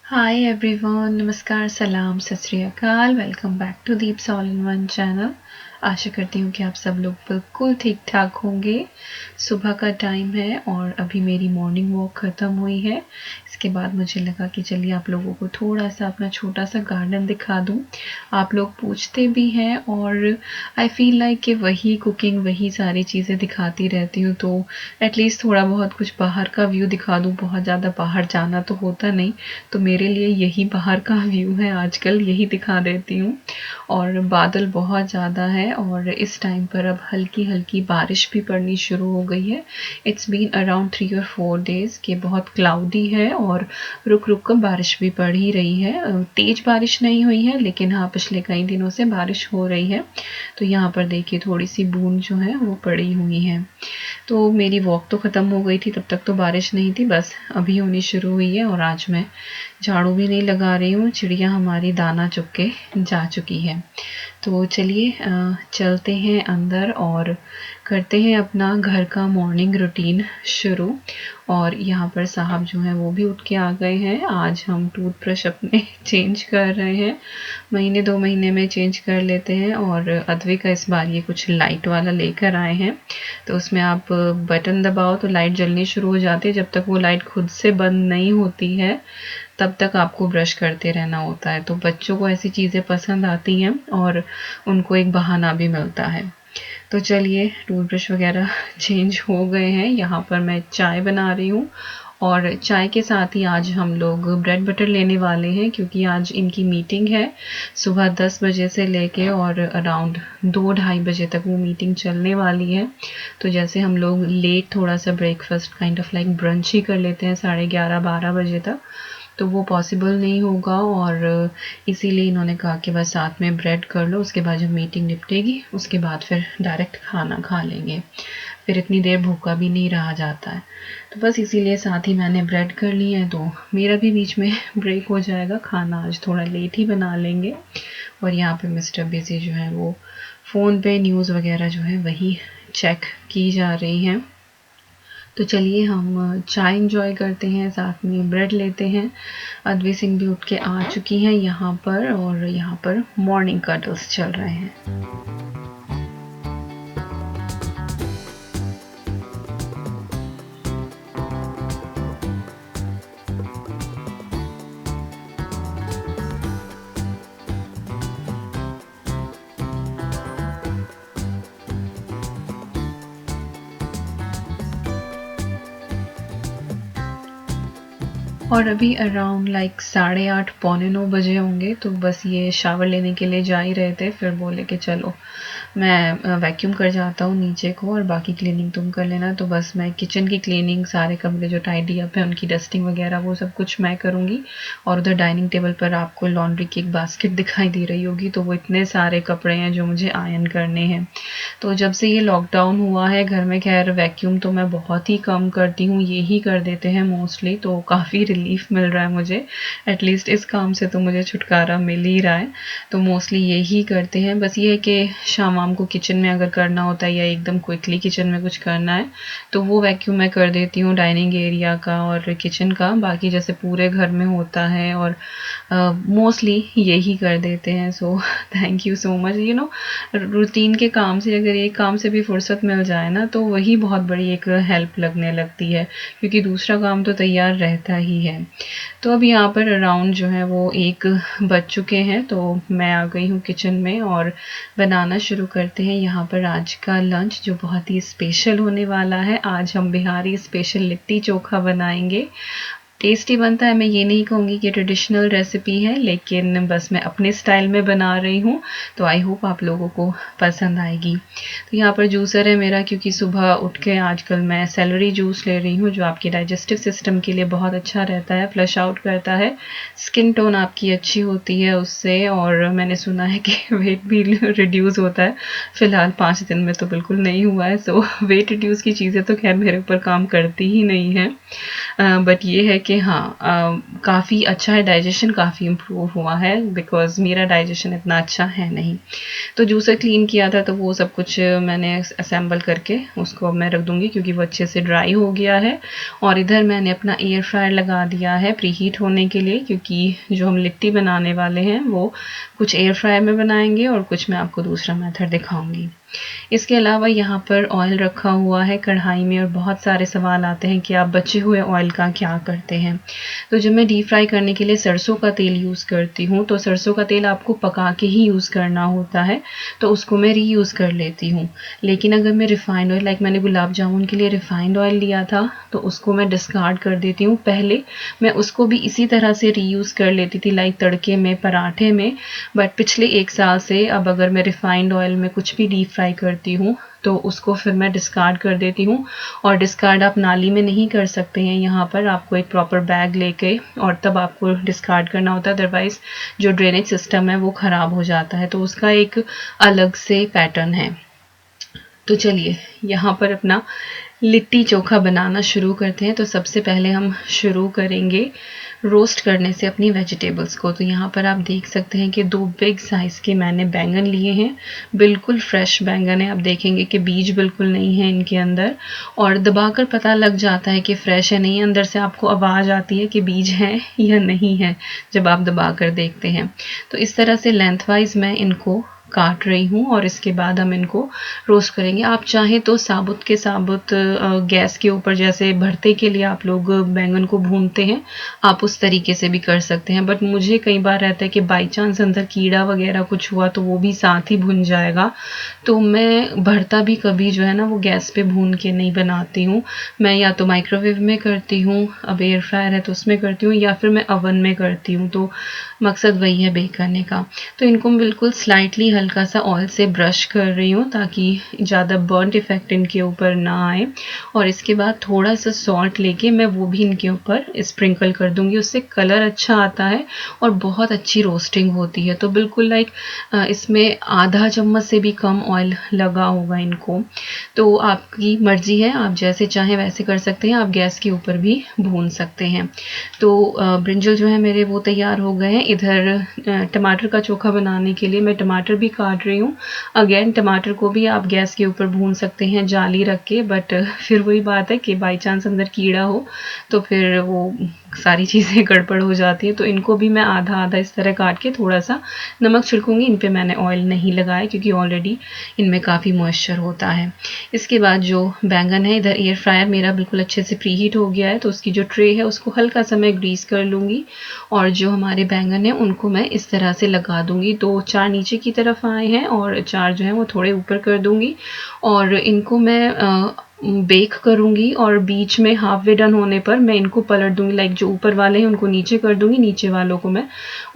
Hi everyone, नमस्कार, सलाम, सत श्री अकाल। Welcome back to Deeps all in one channel. आशा करती हूँ कि आप सब लोग बिल्कुल ठीक ठाक होंगे। सुबह का टाइम है और अभी मेरी मॉर्निंग वॉक ख़त्म हुई है। इसके बाद मुझे लगा कि चलिए आप लोगों को थोड़ा सा अपना छोटा सा गार्डन दिखा दूँ। आप लोग पूछते भी हैं और आई फील लाइक कि वही कुकिंग, वही सारी चीज़ें दिखाती रहती हूँ, तो एटलीस्ट थोड़ा बहुत कुछ बाहर का व्यू दिखा दूँ। बहुत ज़्यादा बाहर जाना तो होता नहीं, तो मेरे लिए यही बाहर का व्यू है आजकल, यही दिखा देती हूँ। और बादल बहुत ज़्यादा है और इस टाइम पर अब हल्की हल्की बारिश भी पड़नी शुरू हो गई है। इट्स बीन अराउंड 3 और 4 डेज़ कि बहुत क्लाउडी है और रुक रुक कर बारिश भी पड़ ही रही है। तेज़ बारिश नहीं हुई है, लेकिन हाँ, पिछले कई दिनों से बारिश हो रही है। तो यहाँ पर देखिए थोड़ी सी बूंद जो है वो पड़ी हुई है। तो मेरी वॉक तो ख़त्म हो गई थी, तब तक तो बारिश नहीं थी, बस अभी होनी शुरू हुई है। और आज मैं झाड़ू भी नहीं लगा रही हूँ, चिड़िया हमारी दाना चुग के जा चुकी है। तो चलिए चलते हैं अंदर और करते हैं अपना घर का मॉर्निंग रूटीन शुरू। और यहाँ पर साहब जो हैं वो भी उठ के आ गए हैं। आज हम टूथब्रश अपने चेंज कर रहे हैं, महीने 2 महीने में चेंज कर लेते हैं। और अद्विक का इस बार ये कुछ लाइट वाला लेकर आए हैं, तो उसमें आप बटन दबाओ तो लाइट जलनी शुरू हो जाती है। जब तक वो लाइट खुद से बंद नहीं होती है तब तक आपको ब्रश करते रहना होता है। तो बच्चों को ऐसी चीज़ें पसंद आती हैं और उनको एक बहाना भी मिलता है। तो चलिए टूथब्रश वगैरह चेंज हो गए हैं। यहाँ पर मैं चाय बना रही हूँ और चाय के साथ ही आज हम लोग ब्रेड बटर लेने वाले हैं, क्योंकि आज इनकी मीटिंग है सुबह 10 बजे से लेके और अराउंड 2-2:30 बजे तक वो मीटिंग चलने वाली है। तो जैसे हम लोग लेट थोड़ा सा breakfast kind of like brunch ही कर लेते हैं 11:30-12 बजे तक, तो वो पॉसिबल नहीं होगा। और इसीलिए इन्होंने कहा कि बस साथ में ब्रेड कर लो, उसके बाद जब मीटिंग निपटेगी उसके बाद फिर डायरेक्ट खाना खा लेंगे, फिर इतनी देर भूखा भी नहीं रहा जाता है। तो बस इसीलिए साथ ही मैंने ब्रेड कर ली है, तो मेरा भी बीच में ब्रेक हो जाएगा। खाना आज थोड़ा लेट ही बना लेंगे। और यहाँ पे मिस्टर बिजी जो है वो फ़ोन पे न्यूज़ वगैरह जो है वही चेक की जा रही हैं। तो चलिए हम चाय इंजॉय करते हैं, साथ में ब्रेड लेते हैं। अद्वैत सिंह भी उठ के आ चुकी हैं यहाँ पर और यहाँ पर मॉर्निंग कटल्स चल रहे हैं। और अभी अराउंड लाइक 8:30 पौने 9 बजे होंगे, तो बस ये शावर लेने के लिए जा ही रहे थे। फिर बोले कि चलो मैं वैक्यूम कर जाता हूँ नीचे को और बाकी क्लीनिंग तुम कर लेना। तो बस मैं किचन की क्लीनिंग, सारे कमरे जो टाइडी अप है उनकी डस्टिंग वगैरह वो सब कुछ मैं करूँगी। और उधर डाइनिंग टेबल पर आपको लॉन्ड्री की एक बास्केट दिखाई दे रही होगी, तो वो इतने सारे कपड़े हैं जो मुझे आयरन करने हैं। तो जब से ये लॉकडाउन हुआ है घर में, खैर वैक्यूम तो मैं बहुत ही कम करती हूँ, ये ही कर देते हैं मोस्टली, तो काफ़ी रिलीफ मिल रहा है मुझे। एटलीस्ट इस काम से तो मुझे छुटकारा मिल ही रहा है। तो मोस्टली यही करते हैं। बस ये है कि शाम वाम को किचन में अगर करना होता है या एकदम क्विकली किचन में कुछ करना है तो वो वैक्यूम मैं कर देती हूँ, डाइनिंग एरिया का और किचन का। बाकी जैसे पूरे घर में होता है और मोस्टली यही कर देते हैं। So thank you so much. Routine के काम से अगर एक काम से भी फुर्सत मिल जाए ना, तो वही बहुत बड़ी एक हेल्प लगने लगती है, क्योंकि दूसरा काम तो तैयार रहता ही है। तो अब यहाँ पर अराउंड जो है वो 1 बज चुके हैं, तो मैं आ गई हूँ किचन में और बनाना शुरू करते हैं यहाँ पर आज का लंच, जो बहुत ही स्पेशल होने वाला है। आज हम बिहारी स्पेशल लिट्टी चोखा बनाएंगे। टेस्टी बनता है, मैं ये नहीं कहूँगी कि ट्रेडिशनल रेसिपी है, लेकिन बस मैं अपने स्टाइल में बना रही हूँ, तो आई होप आप लोगों को पसंद आएगी। तो यहाँ पर जूसर है मेरा, क्योंकि सुबह उठ के आजकल मैं सेलरी जूस ले रही हूँ, जो आपके डाइजेस्टिव सिस्टम के लिए बहुत अच्छा रहता है, फ्लश आउट करता है, स्किन टोन आपकी अच्छी होती है उससे। और मैंने सुना है कि वेट भी रिड्यूस होता है। फ़िलहाल 5 दिन में तो बिल्कुल नहीं हुआ है, सो वेट रिड्यूस की चीज़ें तो खैर मेरे ऊपर काम करती ही नहीं है। बट ये है कि हाँ काफ़ी अच्छा है, डाइजेशन काफ़ी इम्प्रूव हुआ है, बिकॉज़ मेरा डाइजेशन इतना अच्छा है नहीं। तो जूसर क्लीन किया था, तो वो सब कुछ मैंने असेंबल करके उसको अब मैं रख दूँगी, क्योंकि वो अच्छे से ड्राई हो गया है। और इधर मैंने अपना एयर फ्रायर लगा दिया है प्री हीट होने के लिए, क्योंकि जो हम लिट्टी बनाने वाले हैं वो कुछ एयर फ्रायर में बनाएंगे और कुछ मैं आपको दूसरा मेथड दिखाऊंगी। इसके अलावा यहाँ पर ऑयल रखा हुआ है कढ़ाई में, और बहुत सारे सवाल आते हैं कि आप बचे हुए ऑयल का क्या करते हैं। तो जब मैं डीप फ्राई करने के लिए सरसों का तेल यूज़ करती हूँ, तो सरसों का तेल आपको पका के ही यूज़ करना होता है, तो उसको मैं रीयूज़ कर लेती हूँ। लेकिन अगर मैं रिफाइंड ऑयल, लाइक मैंने गुलाब जामुन के लिए रिफाइंड ऑयल लिया था, तो उसको मैं डिस्कार्ड कर देती हूँ। पहले मैं उसको भी इसी तरह से रीयूज़ कर लेती थी, लाइक तड़के में, पराठे में, बट पिछले 1 साल से अब अगर मैं रिफाइंड ऑयल में कुछ भी डीप फ्राई करती हूँ, तो उसको फिर मैं डिस्कार्ड कर देती हूँ। और डिस्कार्ड आप नाली में नहीं कर सकते हैं, यहाँ पर आपको एक प्रॉपर बैग लेके और तब आपको डिस्कार्ड करना होता है, अदरवाइज जो ड्रेनेज सिस्टम है वो ख़राब हो जाता है, तो उसका एक अलग से पैटर्न है। तो चलिए यहाँ पर अपना लिट्टी चोखा बनाना शुरू करते हैं। तो सबसे पहले हम शुरू करेंगे रोस्ट करने से अपनी वेजिटेबल्स को। तो यहाँ पर आप देख सकते हैं कि 2 बिग साइज़ के मैंने बैंगन लिए हैं, बिल्कुल फ्रेश बैंगन है। आप देखेंगे कि बीज बिल्कुल नहीं है इनके अंदर, और दबाकर पता लग जाता है कि फ्रेश है नहीं, अंदर से आपको आवाज़ आती है कि बीज है या नहीं है जब आप दबाकर देखते हैं। तो इस तरह से लेंथवाइज मैं इनको काट रही हूँ, और इसके बाद हम इनको रोस्ट करेंगे। आप चाहें तो साबुत के साबुत गैस के ऊपर, जैसे भरते के लिए आप लोग बैंगन को भूनते हैं, आप उस तरीके से भी कर सकते हैं। बट मुझे कई बार रहता है कि बाई चांस अंदर कीड़ा वगैरह कुछ हुआ तो वो भी साथ ही भुन जाएगा, तो मैं भरता भी कभी जो है ना वो गैस पे भून के नहीं बनाती हूँ। मैं या तो माइक्रोवेव में करती हूँ, अब एयर फ्रायर है तो उसमें करती हूँ, या फिर मैं ओवन में करती हूँ, तो मकसद वही है बेक करने का। तो इनको बिल्कुल स्लाइटली हल्का सा ऑयल से ब्रश कर रही हूँ, ताकि ज़्यादा बर्नट इफेक्ट इनके ऊपर ना आए। और इसके बाद थोड़ा सा सॉल्ट लेके मैं वो भी इनके ऊपर स्प्रिंकल कर दूंगी, उससे कलर अच्छा आता है और बहुत अच्छी रोस्टिंग होती है। तो बिल्कुल लाइक इसमें आधा चम्मच से भी कम ऑयल लगा होगा इनको। तो आपकी मर्जी है, आप जैसे चाहें वैसे कर सकते हैं, आप गैस के ऊपर भी भून सकते हैं। तो ब्रिंजल जो है मेरे वो तैयार हो गए हैं। इधर टमाटर का चोखा बनाने के लिए मैं टमाटर भी काट रही हूँ। अगेन टमाटर को भी आप गैस के ऊपर भून सकते हैं जाली रख के, बट फिर वही बात है कि बाई चांस अंदर कीड़ा हो तो फिर वो सारी चीज़ें गड़बड़ हो जाती है। तो इनको भी मैं आधा आधा इस तरह काट के थोड़ा सा नमक छिड़कूंगी। इन पे मैंने ऑयल नहीं लगाया क्योंकि ऑलरेडी इनमें काफ़ी मॉइस्चर होता है। इसके बाद जो बैंगन है, इधर एयर फ्रायर मेरा बिल्कुल अच्छे से प्री हीट हो गया है, तो उसकी जो ट्रे है उसको हल्का सा मैं ग्रीस कर लूँगी, और जो हमारे बैंगन है उनको मैं इस तरह से लगा दूँगी। 2-4 नीचे की तरफ आए हैं और 4 जो है वो थोड़े ऊपर कर दूँगी, और इनको मैं बेक करूँगी, और बीच में हाफ वे डन होने पर मैं इनको पलट दूँगी। लाइक जो ऊपर वाले हैं उनको नीचे कर दूँगी, नीचे वालों को मैं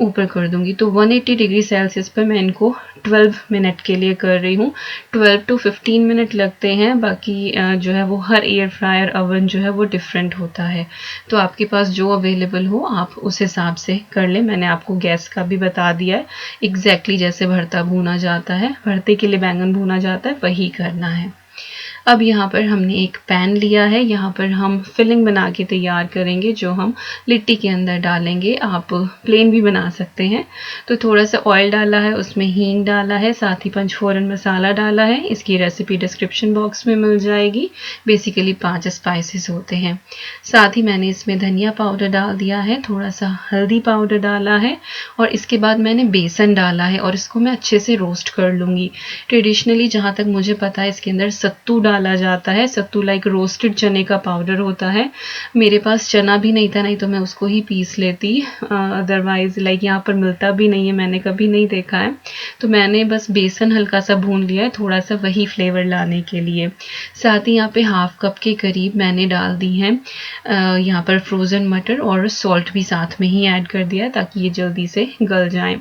ऊपर कर दूँगी। तो 180 डिग्री सेल्सियस पर मैं इनको 12 मिनट के लिए कर रही हूँ। 12 to 15 मिनट लगते हैं, बाकी जो है वो हर एयर फ्रायर ओवन जो है वो डिफरेंट होता है। तो आपके पास जो अवेलेबल हो आप उस हिसाब से कर लें। मैंने आपको गैस का भी बता दिया है, एग्जैक्टली जैसे भरता भूना जाता है, भरते के लिए बैंगन भूना जाता है, वही करना है। अब यहाँ पर हमने एक पैन लिया है, यहाँ पर हम फिलिंग बना के तैयार करेंगे जो हम लिट्टी के अंदर डालेंगे। आप प्लेन भी बना सकते हैं। तो थोड़ा सा ऑयल डाला है, उसमें हींग डाला है, साथ ही पंचफोरन मसाला डाला है। इसकी रेसिपी डिस्क्रिप्शन बॉक्स में मिल जाएगी। बेसिकली 5 स्पाइसेस होते हैं। साथ ही मैंने इसमें धनिया पाउडर डाल दिया है, थोड़ा सा हल्दी पाउडर डाला है, और इसके बाद मैंने बेसन डाला है, और इसको मैं अच्छे से रोस्ट कर लूँगी। ट्रेडिशनली जहाँ तक मुझे पता है इसके अंदर सत्तू डाला जाता है। सत्तू लाइक रोस्टेड चने का पाउडर होता है। मेरे पास चना भी नहीं था, नहीं तो मैं उसको ही पीस लेती। अदरवाइज लाइक यहाँ पर मिलता भी नहीं है, मैंने कभी नहीं देखा है। तो मैंने बस बेसन हल्का सा भून लिया है, थोड़ा सा वही फ्लेवर लाने के लिए। साथ ही यहाँ पे हाफ कप के करीब मैंने डाल दी है यहाँ पर फ्रोज़न मटर, और सॉल्ट भी साथ में ही ऐड कर दिया है ताकि ये जल्दी से गल जाए।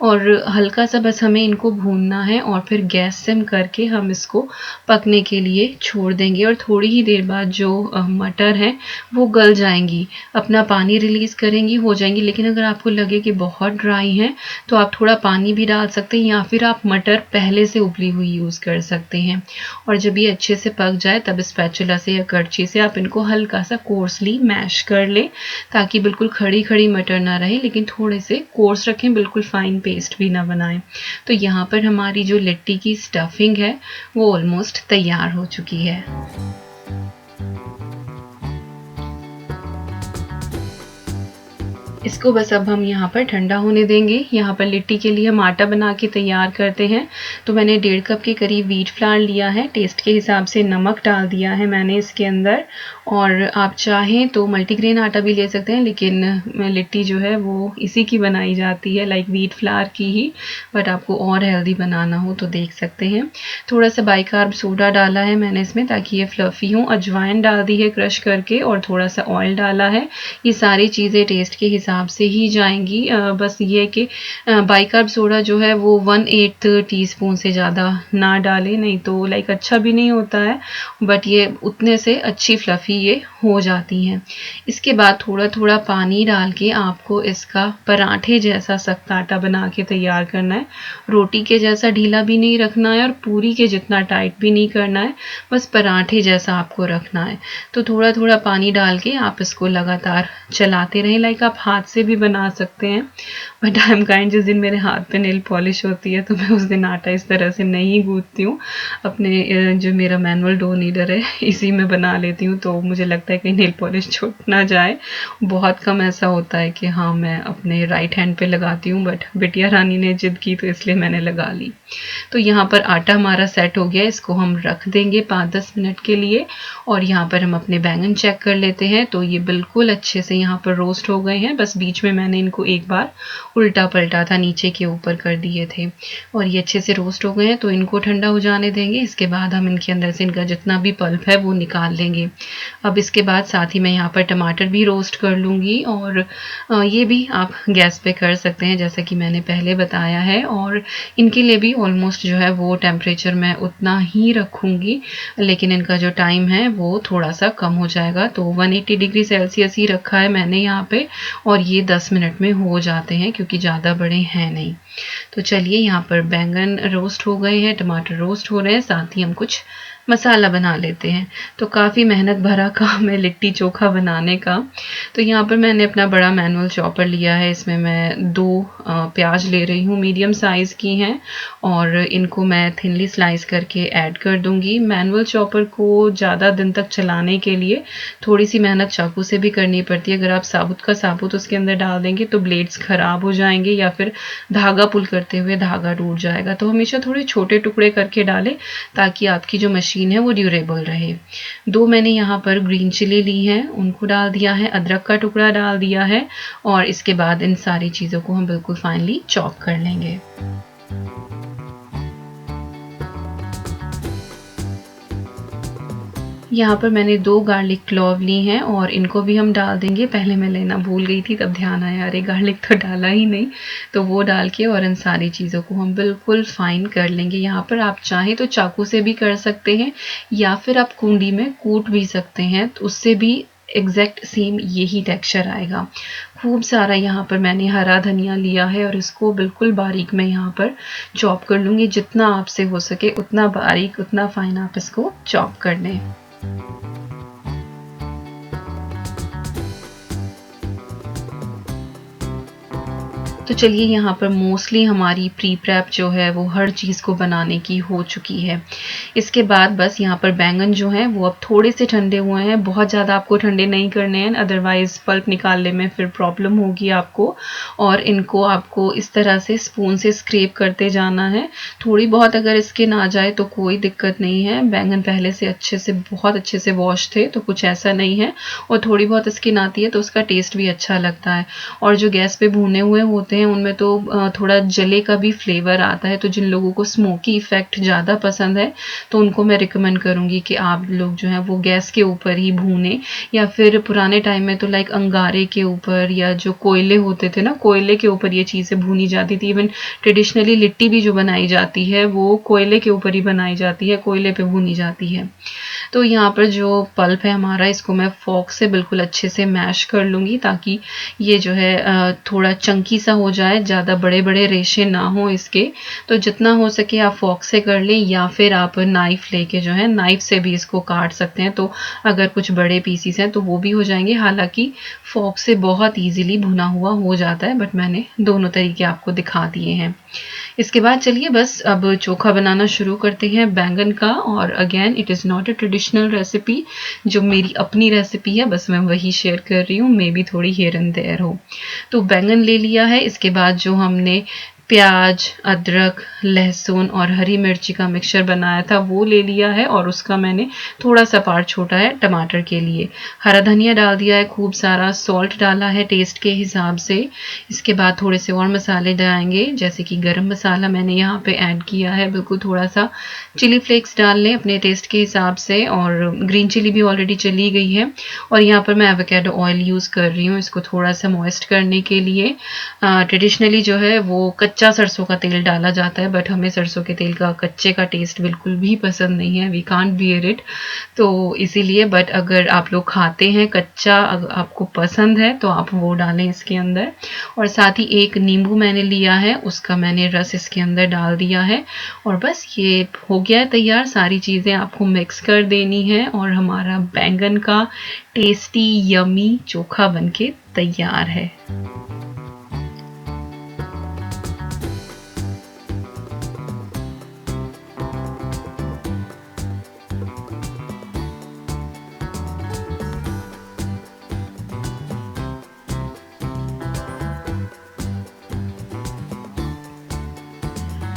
और हल्का सा बस हमें इनको भूनना है, और फिर गैस सिम करके हम इसको पकने के लिए लिए छोड़ देंगे और थोड़ी ही देर बाद जो मटर है वो गल जाएंगी, अपना पानी रिलीज़ करेंगी, हो जाएंगी। लेकिन अगर आपको लगे कि बहुत ड्राई हैं तो आप थोड़ा पानी भी डाल सकते हैं या फिर आप मटर पहले से उबली हुई यूज़ कर सकते हैं। और जब ये अच्छे से पक जाए तब स्पैचुला से या करछी से आप इनको हल्का सा कोर्सली मैश कर लें, ताकि बिल्कुल खड़ी खड़ी मटर ना रहे, लेकिन थोड़े से कोर्स रखें, बिल्कुल फाइन पेस्ट भी ना बनाएं। तो यहाँ पर हमारी जो लिट्टी की स्टफिंग है वो ऑलमोस्ट तैयार हो चुकी है। इसको बस अब हम यहाँ पर ठंडा होने देंगे। यहाँ पर लिट्टी के लिए हम आटा बना के तैयार करते हैं। तो मैंने 1.5 कप के करीब व्हीट फ्लावर लिया है, टेस्ट के हिसाब से नमक डाल दिया है मैंने इसके अंदर। और आप चाहें तो मल्टीग्रेन आटा भी ले सकते हैं, लेकिन लिट्टी जो है वो इसी की बनाई जाती है, लाइक व्हीट फ्लावर की ही, बट आपको और हेल्दी बनाना हो तो देख सकते हैं। थोड़ा सा बाइकार्ब सोडा डाला है मैंने इसमें ताकि ये फ्लफ़ी हो। अजवाइन डाल दी है क्रश करके और थोड़ा सा ऑयल डाला है। ये सारी चीज़ें टेस्ट के हिसाब से ही जाएंगी। बस ये कि बाइकार्ब सोडा जो है वो 1/8 टीस्पून से ज़्यादा ना डालें, नहीं तो लाइक अच्छा भी नहीं होता है, बट ये उतने से अच्छी फ्लफ़ी ये हो जाती हैं। इसके बाद थोड़ा थोड़ा पानी डाल के आपको इसका पराठे जैसा सख्त आटा बना के तैयार करना है। रोटी के जैसा ढीला भी नहीं रखना है और पूरी के जितना टाइट भी नहीं करना है, बस पराठे जैसा आपको रखना है। तो थोड़ा थोड़ा पानी डाल के आप इसको लगातार चलाते रहें, लाइक आप हाथ से भी बना सकते हैं, बट आई एम काइंड जिस दिन मेरे हाथ पे नेल पॉलिश होती है तो मैं उस दिन आटा इस तरह से नहीं गूंथती हूँ। अपने जो मेरा मैनुअल डो नीडर है इसी में बना लेती हूँ, तो मुझे लगता है कहीं नेल पॉलिश छूट ना जाए। बहुत कम ऐसा होता है कि हाँ मैं अपने राइट हैंड पे लगाती हूँ, बट बिटिया रानी ने जिद की तो इसलिए मैंने लगा ली। तो यहाँ पर आटा हमारा सेट हो गया, इसको हम रख देंगे 5-10 मिनट के लिए। और यहाँ पर हम अपने बैंगन चेक कर लेते हैं। तो ये बिल्कुल अच्छे से यहाँ पर रोस्ट हो गए हैं, बस बीच में मैंने इनको एक बार उल्टा पलटा था, नीचे के ऊपर कर दिए थे। और ये अच्छे से रोस्ट हो गए हैं, तो इनको ठंडा हो जाने देंगे। इसके बाद हम इनके अंदर से इनका जितना भी पल्प है वो निकाल लेंगे। अब इसके बाद साथ ही मैं यहाँ पर टमाटर भी रोस्ट कर लूँगी, और ये भी आप गैस पे कर सकते हैं जैसा कि मैंने पहले बताया है। और इनके लिए भी ऑलमोस्ट जो है वो टेम्परेचर मैं उतना ही रखूँगी, लेकिन इनका जो टाइम है वो थोड़ा सा कम हो जाएगा। तो 180 डिग्री सेल्सियस ही रखा है मैंने यहाँ पे, और ये 10 मिनट में हो जाते हैं क्योंकि ज़्यादा बड़े हैं नहीं। तो चलिए, यहाँ पर बैंगन रोस्ट हो गए हैं, टमाटर रोस्ट हो रहे हैं, साथ ही हम कुछ मसाला बना लेते हैं। तो काफ़ी मेहनत भरा काम है लिट्टी चोखा बनाने का। तो यहाँ पर मैंने अपना बड़ा मैनुअल चॉपर लिया है, इसमें मैं 2 प्याज ले रही हूँ, मीडियम साइज़ की हैं, और इनको मैं थिनली स्लाइस करके ऐड कर दूँगी। मैनुअल चॉपर को ज़्यादा दिन तक चलाने के लिए थोड़ी सी मेहनत चाकू से भी करनी पड़ती है। अगर आप साबुत का साबुत उसके अंदर डाल देंगे तो ब्लेड्स ख़राब हो जाएंगे या फिर धागा पुल करते हुए धागा टूट जाएगा। तो हमेशा थोड़े छोटे टुकड़े करके डालें ताकि आपकी जो मशीन है वो ड्यूरेबल रहे। 2 मैंने यहाँ पर ग्रीन चिली ली है, उनको डाल दिया है, अदरक का टुकड़ा डाल दिया है, और इसके बाद इन सारी चीज़ों को हम बिल्कुल फाइनली चॉप कर लेंगे। यहाँ पर मैंने 2 गार्लिक क्लॉव ली हैं और इनको भी हम डाल देंगे। पहले मैं लेना भूल गई थी, तब ध्यान आया अरे गार्लिक तो डाला ही नहीं, तो वो डाल के और इन सारी चीज़ों को हम बिल्कुल फाइन कर लेंगे। यहाँ पर आप चाहें तो चाकू से भी कर सकते हैं या फिर आप कूंडी में कूट भी सकते हैं, तो उससे भी एग्जैक्ट सेम यही टेक्सचर आएगा। खूब सारा यहाँ पर मैंने हरा धनिया लिया है और इसको बिल्कुल बारीक मैं यहाँ पर चॉप कर लूँगी। जितना आपसे हो सके उतना बारीक, उतना फाइन आप इसको चॉप कर लें। तो चलिए, यहाँ पर मोस्टली हमारी प्री प्रेप जो है वो हर चीज़ को बनाने की हो चुकी है। इसके बाद बस यहाँ पर बैंगन जो हैं वो अब थोड़े से ठंडे हुए हैं, बहुत ज़्यादा आपको ठंडे नहीं करने हैं, अदरवाइज़ पल्प निकालने में फिर प्रॉब्लम होगी आपको। और इनको आपको इस तरह से स्पून से स्क्रैप करते जाना है। थोड़ी बहुत अगर स्किन आ जाए तो कोई दिक्कत नहीं है, बैंगन पहले से बहुत अच्छे से वॉश थे तो कुछ ऐसा नहीं है, और थोड़ी बहुत स्किन आती है तो उसका टेस्ट भी अच्छा लगता है। और जो गैस पे भुने हुए होते हैं उनमें तो थोड़ा जले का भी फ्लेवर आता है, तो जिन लोगों को स्मोकी इफ़ेक्ट ज़्यादा पसंद है तो उनको मैं रिकमेंड करूँगी कि आप लोग जो है वो गैस के ऊपर ही भूनें, या फिर पुराने टाइम में तो लाइक अंगारे के ऊपर या जो कोयले होते थे ना, कोयले के ऊपर ये चीज़ें भूनी जाती थी। इवन ट्रेडिशनली लिट्टी भी जो बनाई जाती है वो कोयले के ऊपर ही बनाई जाती है, कोयले पे भूनी जाती है। तो यहाँ पर जो पल्प है हमारा, इसको मैं फॉक से बिल्कुल अच्छे से मैश कर लूँगी ताकि ये जो है थोड़ा चंकी सा हो जाए, ज़्यादा बड़े-बड़े रेशे ना हो इसके। तो जितना हो सके आप फॉक से कर लें, या फिर आप नाइफ़ लेके जो है नाइफ़ से भी इसको काट सकते हैं। तो अगर कुछ बड़े पीसेस हैं तो वो भी हो जाएँगे। हालाँकि फॉक से बहुत ईज़िली भुना हुआ हो जाता है, बट मैंने दोनों तरीके आपको दिखा दिए हैं। इसके बाद चलिए बस अब चोखा बनाना शुरू करते हैं बैंगन का। और again it is not a traditional recipe, जो मेरी अपनी रेसिपी है बस मैं वही शेयर कर रही हूँ, मे बी थोड़ी हियर एंड देयर हो। तो बैंगन ले लिया है, इसके बाद जो हमने प्याज, अदरक, लहसुन और हरी मिर्ची का मिक्सचर बनाया था वो ले लिया है, और उसका मैंने थोड़ा सा पार्ट छोटा है टमाटर के लिए। हरा धनिया डाल दिया है खूब सारा, सॉल्ट डाला है टेस्ट के हिसाब से। इसके बाद थोड़े से और मसाले डालेंगे, जैसे कि गरम मसाला मैंने यहाँ पे ऐड किया है, बिल्कुल थोड़ा सा चिली फ्लेक्स डाल लें अपने टेस्ट के हिसाब से, और ग्रीन चिली भी ऑलरेडी चली गई है। और यहाँ पर मैं एवोकाडो ऑयल यूज़ कर रही हूँ इसको थोड़ा सा मॉइस्ट करने के लिए। ट्रेडिशनली जो है वो कच्चा सरसों का तेल डाला जाता है, बट हमें सरसों के तेल का कच्चे का टेस्ट बिल्कुल भी पसंद नहीं है, वी कांट बियर इट। तो इसीलिए, बट अगर आप लोग खाते हैं कच्चा, अगर आपको पसंद है तो आप वो डालें इसके अंदर। और साथ ही एक नींबू मैंने लिया है, उसका मैंने रस इसके अंदर डाल दिया है। और बस ये हो गया है तैयार। सारी चीज़ें आपको मिक्स कर देनी है और हमारा बैंगन का टेस्टी यमी चोखा बनके तैयार है।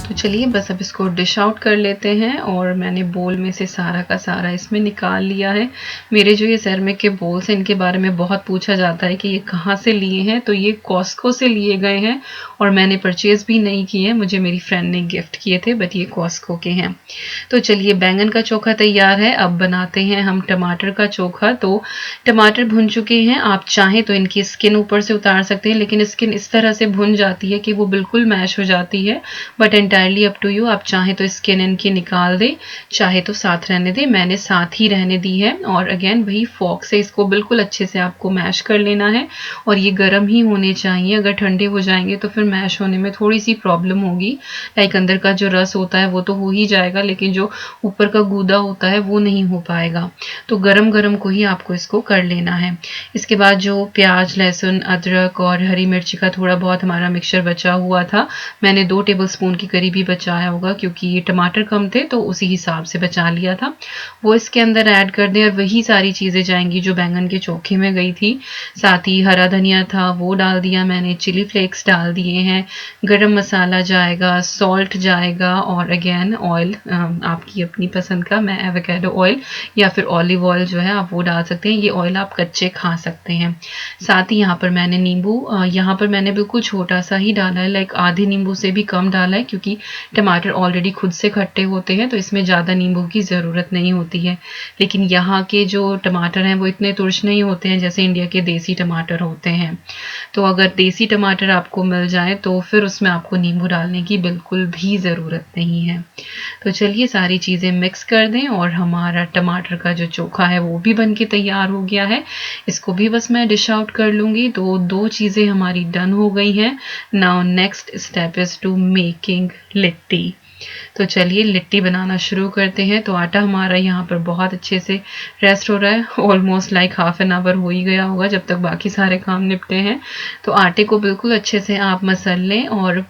तो चलिए बस अब इसको डिश आउट कर लेते हैं। और मैंने बोल में से सारा का सारा इसमें निकाल लिया है। मेरे जो ये सेरेमिक के बोल्स हैं इनके बारे में बहुत पूछा जाता है कि ये कहाँ से लिए हैं, तो ये कॉस्को से लिए गए हैं और मैंने परचेज़ भी नहीं किए हैं, मुझे मेरी फ्रेंड ने गिफ्ट किए थे, बट ये कॉस्को के हैं। तो चलिए बैंगन का चोखा तैयार है। अब बनाते हैं हम टमाटर का चोखा। तो टमाटर भुन चुके हैं, आप चाहें तो इनकी स्किन ऊपर से उतार सकते हैं, लेकिन स्किन इस तरह से भुन जाती है कि वो बिल्कुल मैश हो जाती है। But entirely up to you, आप चाहे तो स्किन इनकी निकाल दे, चाहे तो साथ रहने दे। मैंने साथ ही रहने दी है। और अगेन वही फॉक से इसको बिल्कुल अच्छे से आपको मैश कर लेना है। और ये गर्म ही होने चाहिए, अगर ठंडे हो जाएंगे तो फिर मैश होने में थोड़ी सी प्रॉब्लम होगी। लाइक अंदर का जो रस होता है वो तो हो ही जाएगा, लेकिन जो ऊपर का गूदा होता है वो नहीं हो पाएगा। तो गरम गरम को ही आपको इसको कर लेना है। इसके बाद जो प्याज, लहसुन, अदरक और हरी मिर्ची का थोड़ा बहुत हमारा मिक्सचर बचा हुआ था, मैंने 2 टेबलस्पून की करीब ही बचाया होगा, क्योंकि ये टमाटर कम थे तो उसी हिसाब से बचा लिया था। वो इसके अंदर ऐड कर दें और वही सारी चीज़ें जाएंगी जो बैंगन के चोखे में गई थी। साथ ही हरा धनिया था वो डाल दिया मैंने, चिली फ्लेक्स डाल दिए हैं, गरम मसाला जाएगा, सॉल्ट जाएगा, और अगेन ऑयल आपकी अपनी पसंद का, मैं एवोकाडो ऑयल या फिर ऑलिव ऑयल जो है आप वो डाल सकते हैं। ये ऑयल आप कच्चे खा सकते हैं। साथ ही यहाँ पर मैंने नींबू, यहाँ पर मैंने बिल्कुल छोटा सा ही डाला है, लाइक आधे नींबू से भी कम डाला है, क्योंकि टमाटर ऑलरेडी खुद से खट्टे होते हैं तो इसमें ज़्यादा नींबू की ज़रूरत नहीं होती है। लेकिन यहाँ के जो टमाटर हैं वो इतने तुर्श नहीं होते हैं जैसे इंडिया के देसी टमाटर होते हैं। तो अगर देसी टमाटर आपको मिल जाए तो फिर उसमें आपको नींबू डालने की बिल्कुल भी ज़रूरत नहीं है। तो चलिए सारी चीज़ें मिक्स कर दें और हमारा टमाटर का जो चोखा है वो भी बनके तैयार हो गया है। इसको भी बस मैं डिश आउट कर लूँगी। तो 2 चीज़ें हमारी डन हो गई हैं। Now next step is to making litti. तो चलिए लिट्टी बनाना शुरू करते हैं। तो आटा हमारा यहाँ पर बहुत अच्छे से रेस्ट हो रहा है, almost like half an hour हो ही गया होगा जब तक बाकी सारे काम निपटे हैं। तो आटे को बिल्कुल अच्छे से आप मसल लें और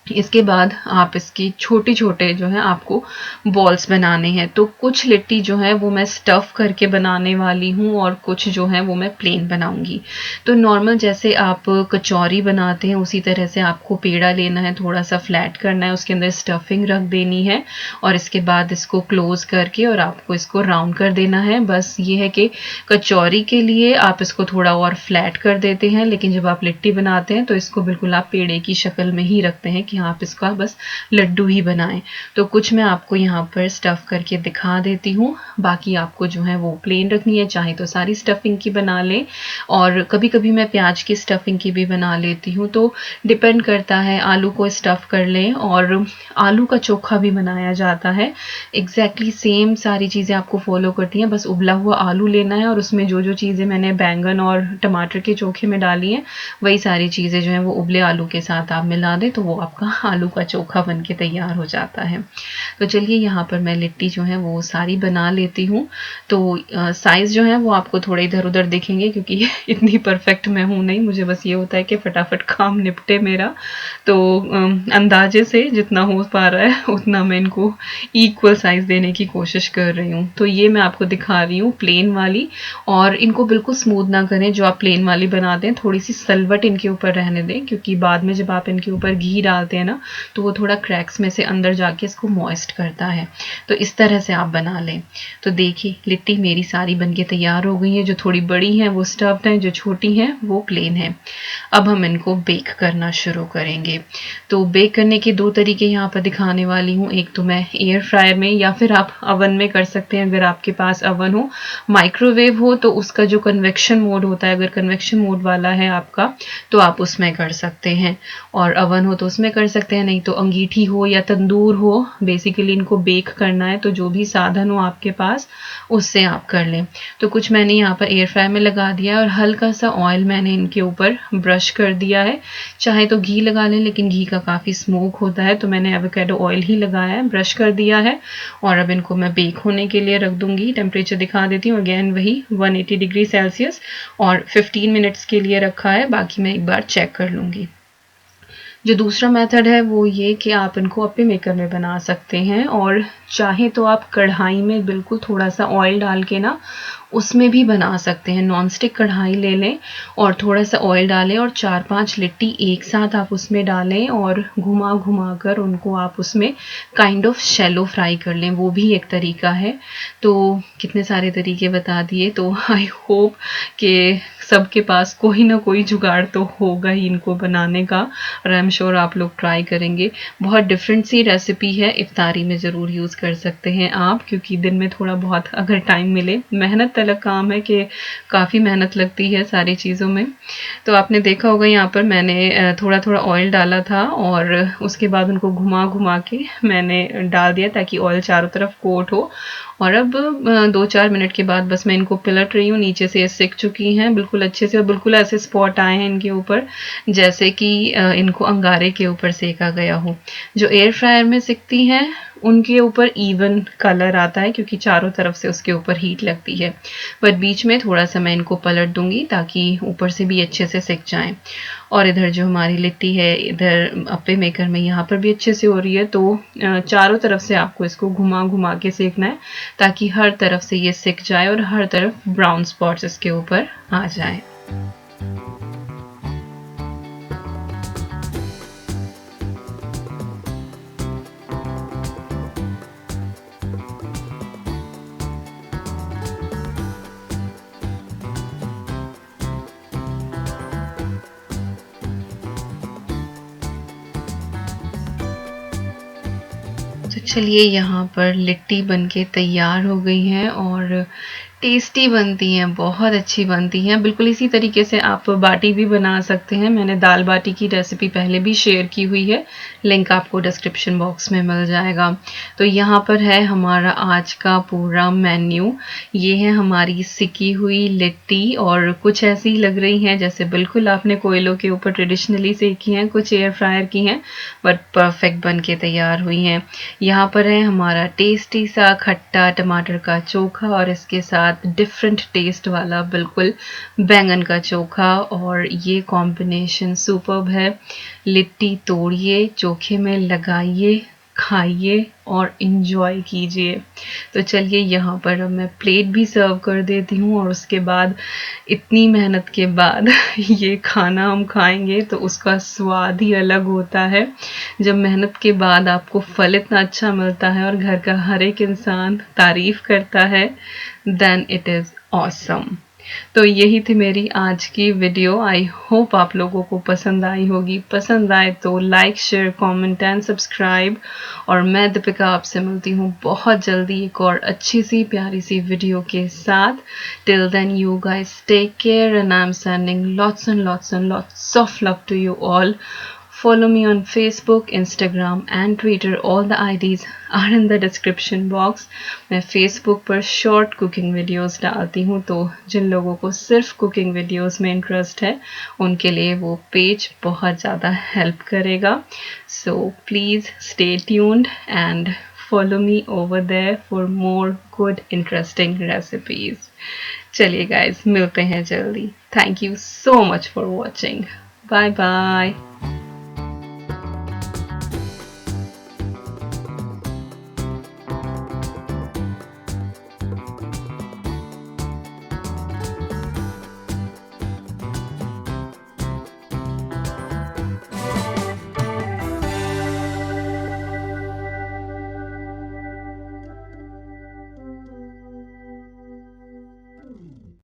इसके बाद आप इसकी छोटे-छोटे जो है आपको बॉल्स बनाने हैं। तो कुछ लिट्टी जो है वो मैं स्टफ़ करके बनाने वाली हूँ और कुछ जो है वो मैं प्लेन बनाऊँगी। तो नॉर्मल जैसे आप कचौरी बनाते हैं उसी तरह से आपको पेड़ा लेना है, थोड़ा-सा फ्लैट करना है, उसके अंदर स्टफ़िंग रख देनी है और इसके बाद इसको क्लोज़ करके और आपको इसको राउंड कर देना है। बस ये है कि कचौरी के लिए आप इसको थोड़ा और फ्लैट कर देते हैं, लेकिन जब आप लिट्टी बनाते हैं तो इसको बिल्कुल आप पेड़े की शक्ल में ही रखते हैं कि आप इसका बस लड्डू ही बनाएं। तो कुछ मैं आपको यहाँ पर स्टफ़ करके दिखा देती हूँ, बाकी आपको जो है वो प्लेन रखनी है, चाहे तो सारी स्टफ़िंग की बना लें और कभी-कभी मैं प्याज की स्टफ़िंग की भी बना लेती हूँ। तो डिपेंड करता है, आलू को स्टफ़ कर लें और आलू का चोखा भी बनाया जाता है। एग्ज़ैक्टली सेम सारी चीज़ें आपको फ़ॉलो करती हैं, बस उबला हुआ आलू लेना है और उसमें जो-जो चीज़ें मैंने बैंगन और टमाटर के चोखे में डाली हैं, वही सारी चीज़ें जो हैं वो उबले आलू के साथ आप मिला दें तो वो आपका आलू का चोखा बन के तैयार हो जाता है। तो चलिए यहाँ पर मैं लिट्टी जो है वो सारी बना लेती हूँ। तो साइज़ जो है वो आपको थोड़े इधर-उधर दिखेंगे क्योंकि इतनी परफेक्ट मैं हूँ नहीं, मुझे बस ये होता है कि फटाफट काम निपटे मेरा। तो अंदाज़े से जितना हो पा रहा है उतना मैं इनको इक्वल साइज़ देने की कोशिश कर रही हूँ। तो ये मैं आपको दिखा रही हूँ प्लेन वाली और इनको बिल्कुल स्मूथ ना करें, जो आप प्लेन वाली बनाते हैं थोड़ी-सी सलवट इनके ऊपर रहने दें क्योंकि बाद में जब आप इनके ऊपर घी डालते हैं ना तो वो थोड़ा क्रैक्स में से अंदर जाके इसको मॉइस्ट करता है। तो इस तरह से आप बना लें। तो देखिए लिट्टी मेरी सारी बनके तैयार हो गई है, जो थोड़ी बड़ी हैं वो स्टफ्ड हैं, जो छोटी हैं वो प्लेन हैं। अब हम इनको बेक करना शुरू करेंगे। तो बेक करने के 2 तरीके यहाँ पर दिखाने वाली हूँ। एक तो मैं एयर फ्रायर में या फिर आप ओवन में कर सकते हैं अगर आपके पास ओवन हो। माइक्रोवेव हो तो उसका जो कन्वेक्शन मोड होता है, अगर कन्वेक्शन मोड वाला है आपका तो आप उसमें कर सकते हैं और ओवन हो तो उसमें कर सकते हैं, नहीं तो अंगीठी हो या तंदूर हो, बेसिकली इनको बेक करना है तो जो भी साधन हो आपके पास उससे आप कर लें। तो कुछ मैंने यहाँ पर एयर फ्रायर में लगा दिया और हल्का सा ऑयल मैंने इनके ऊपर ब्रश कर दिया है। चाहे तो घी लगा लें लेकिन घी का काफ़ी स्मोक होता है तो मैंने एवोकाडो ऑयल ही लगाया है, ब्रश कर दिया है और अब इनको मैं बेक होने के लिए रख दूँगी। टेम्परेचर दिखा देती हूँ, अगेन वही 180 डिग्री सेल्सियस और 15 मिनट्स के लिए रखा है, बाकी मैं एक बार चेक कर लूँगी। जो दूसरा मेथड है वो ये कि आप इनको अप्पे मेकर में बना सकते हैं और चाहे तो आप कढ़ाई में बिल्कुल थोड़ा-सा ऑयल डाल के ना उसमें भी बना सकते हैं। नॉन स्टिक कढ़ाई ले लें और थोड़ा-सा ऑयल डालें और 4-5 लिट्टी एक साथ आप उसमें डालें और घुमा-घुमा कर उनको आप उसमें काइंड ऑफ शैलो फ्राई कर लें, वो भी एक तरीका है। तो कितने सारे तरीके बता दिए, तो आई होप कि सबके पास कोई ना कोई जुगाड़ तो होगा ही इनको बनाने का और आई एम श्योर आप लोग ट्राई करेंगे। बहुत डिफरेंट सी रेसिपी है, इफ्तारी में ज़रूर यूज़ कर सकते हैं आप क्योंकि दिन में थोड़ा बहुत अगर टाइम मिले, मेहनत तलब काम है कि काफ़ी मेहनत लगती है सारी चीज़ों में। तो आपने देखा होगा यहाँ पर मैंने थोड़ा-थोड़ा ऑयल डाला था और उसके बाद उनको घुमा-घुमा के मैंने डाल दिया ताकि ऑयल चारों तरफ कोट हो और अब 2-4 मिनट के बाद बस मैं इनको पलट रही हूँ, नीचे से ये सिक चुकी हैं बिल्कुल अच्छे से और बिल्कुल ऐसे स्पॉट आए हैं इनके ऊपर जैसे कि इनको अंगारे के ऊपर सेका गया हो। जो एयर फ्रायर में सिकती हैं उनके ऊपर इवन कलर आता है क्योंकि चारों तरफ से उसके ऊपर हीट लगती है, बट बीच में थोड़ा-सा मैं इनको पलट दूँगी ताकि ऊपर से भी अच्छे से सिक जाएँ। और इधर जो हमारी लिट्टी है, इधर अप्पे मेकर में यहाँ पर भी अच्छे से हो रही है, तो चारों तरफ से आपको इसको घुमा-घुमा के सेकना है ताकि हर तरफ से ये सिक जाए और हर तरफ ब्राउन स्पॉट्स इसके ऊपर आ जाएँ। तो चलिए यहाँ पर लिट्टी बनके तैयार हो गई हैं और टेस्टी बनती हैं, बहुत अच्छी बनती हैं। बिल्कुल इसी तरीके से आप बाटी भी बना सकते हैं। मैंने दाल बाटी की रेसिपी पहले भी शेयर की हुई है, लिंक आपको डिस्क्रिप्शन बॉक्स में मिल जाएगा। तो यहाँ पर है हमारा आज का पूरा मेन्यू। ये है हमारी सिकी हुई लिट्टी और कुछ ऐसी ही लग रही हैं जैसे बिल्कुल आपने कोयलों के ऊपर ट्रेडिशनली सेकी हैं, कुछ एयर फ्रायर की हैं, बट परफेक्ट बन के तैयार हुई हैं। यहाँ पर है हमारा टेस्टी सा खट्टा टमाटर का चोखा और इसके साथ साथ डिफरेंट टेस्ट वाला बिल्कुल बैंगन का चोखा, और ये कॉम्बिनेशन सुपर्ब है। लिट्टी तोड़िए, चोखे में लगाइए, खाइए और इंजॉय कीजिए। तो चलिए यहाँ पर अब मैं प्लेट भी सर्व कर देती हूँ, और उसके बाद इतनी मेहनत के बाद ये खाना हम खाएंगे तो उसका स्वाद ही अलग होता है। जब मेहनत के बाद आपको फल इतना अच्छा मिलता है और घर का हर एक इंसान तारीफ करता है, देन इट इज़ ऑसम। तो यही थी मेरी आज की वीडियो। आई होप आप लोगों को पसंद आई होगी। पसंद आए तो like, share, comment and subscribe. और मैं दीपिका आपसे मिलती हूँ बहुत जल्दी एक और अच्छी सी प्यारी सी वीडियो के साथ। Till then you guys take care and I am sending lots and lots of love to you all. Follow me on Facebook, Instagram and Twitter. All the IDs are in the description box. मैं Facebook पर short cooking videos डालती हूँ, तो जिन लोगों को सिर्फ cooking videos में interest है उनके लिए वो पेज बहुत ज़्यादा हेल्प करेगा। So please stay tuned and follow me over there for more good interesting recipes. चलिए guys, मिलते हैं जल्दी। Thank you so much for watching. Bye bye.